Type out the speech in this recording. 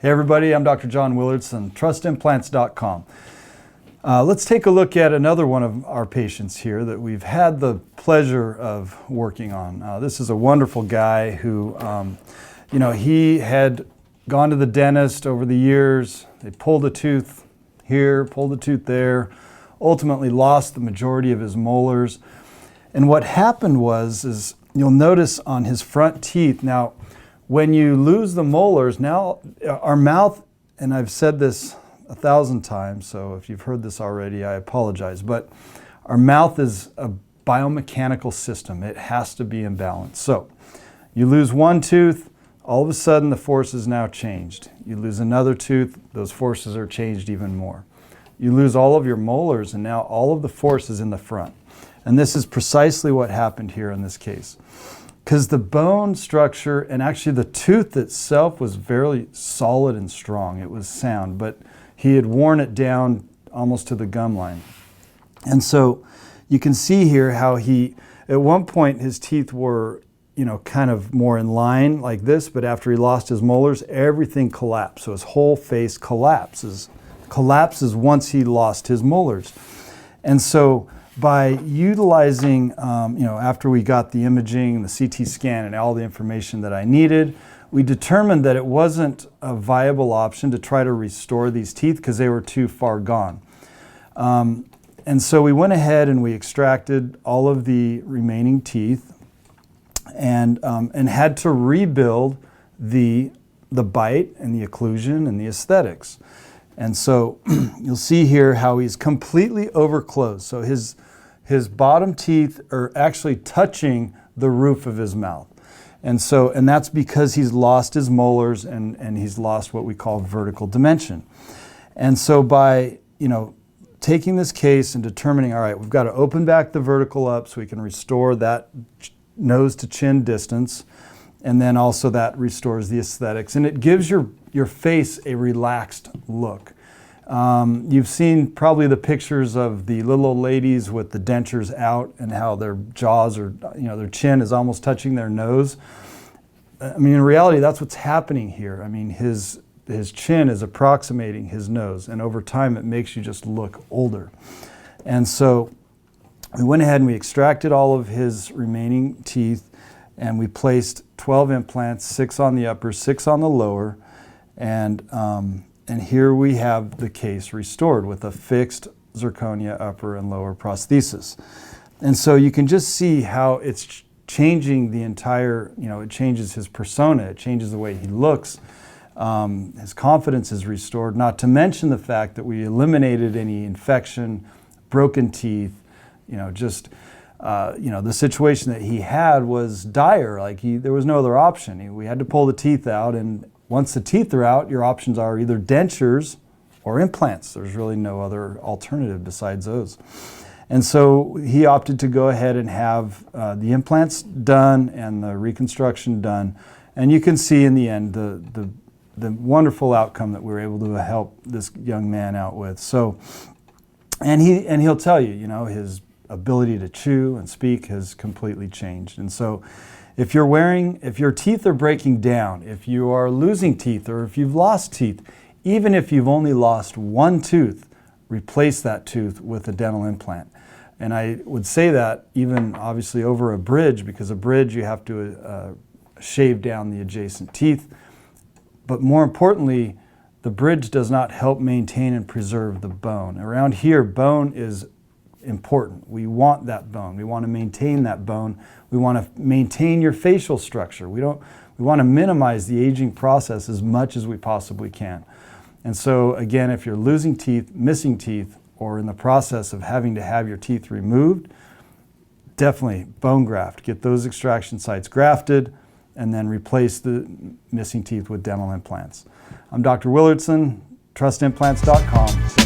Hey everybody, I'm Dr. John Willardsen, trustimplants.com. Let's take a look at another one of our patients here that we've had the pleasure of working on. This is a wonderful guy who, he had gone to the dentist over the years. They pulled a tooth here, pulled a tooth there, ultimately lost the majority of his molars. And what happened is you'll notice on his front teeth, now when you lose the molars, now our mouth, and I've said this 1,000 times, so if you've heard this already, I apologize, but our mouth is a biomechanical system. It has to be in balance. So you lose one tooth, all of a sudden the force is now changed. You lose another tooth, those forces are changed even more. You lose all of your molars, and now all of the force is in the front. And this is precisely what happened here in this case. Because the bone structure, and actually the tooth itself, was very solid and strong. It was sound, but he had worn it down almost to the gum line. And so you can see here how at one point his teeth were, kind of more in line like this, but after he lost his molars, everything collapsed. So his whole face collapses once he lost his molars. And so by utilizing, after we got the imaging, the CT scan, and all the information that I needed, we determined that it wasn't a viable option to try to restore these teeth because they were too far gone. And so we went ahead and we extracted all of the remaining teeth and had to rebuild the bite and the occlusion and the aesthetics. And so you'll see here how he's completely overclosed. So his bottom teeth are actually touching the roof of his mouth. And that's because he's lost his molars and he's lost what we call vertical dimension. And so by, taking this case and determining, all right, we've got to open back the vertical up so we can restore that nose to chin distance. And then also that restores the aesthetics. And it gives your face a relaxed look. You've seen probably the pictures of the little old ladies with the dentures out and how their jaws are, their chin is almost touching their nose. In reality, that's what's happening here. His chin is approximating his nose, and over time it makes you just look older. And so we went ahead and we extracted all of his remaining teeth, and we placed 12 implants, 6 on the upper, 6 on the lower, and here we have the case restored with a fixed zirconia upper and lower prosthesis. And so you can just see how it's changing the entire, it changes his persona, it changes the way he looks. His confidence is restored, not to mention the fact that we eliminated any infection, broken teeth, the situation that he had was dire. There was no other option. We had to pull the teeth out, and once the teeth are out, your options are either dentures or implants. There's really no other alternative besides those. And so he opted to go ahead and have the implants done and the reconstruction done. And you can see in the end the wonderful outcome that we were able to help this young man out with. So, and he'll tell you, his ability to chew and speak has completely changed. And so if your teeth are breaking down, if you are losing teeth, or if you've lost teeth, even if you've only lost one tooth, replace that tooth with a dental implant. And I would say that even obviously over a bridge, because a bridge you have to shave down the adjacent teeth. But more importantly, the bridge does not help maintain and preserve the bone. Around here, bone is important. We want that bone. We want to maintain that bone. We want to maintain your facial structure. We want to minimize the aging process as much as we possibly can. And so again, if you're losing teeth, missing teeth, or in the process of having to have your teeth removed, definitely bone graft. Get those extraction sites grafted and then replace the missing teeth with dental implants. I'm Dr. Willardsen, trustimplants.com.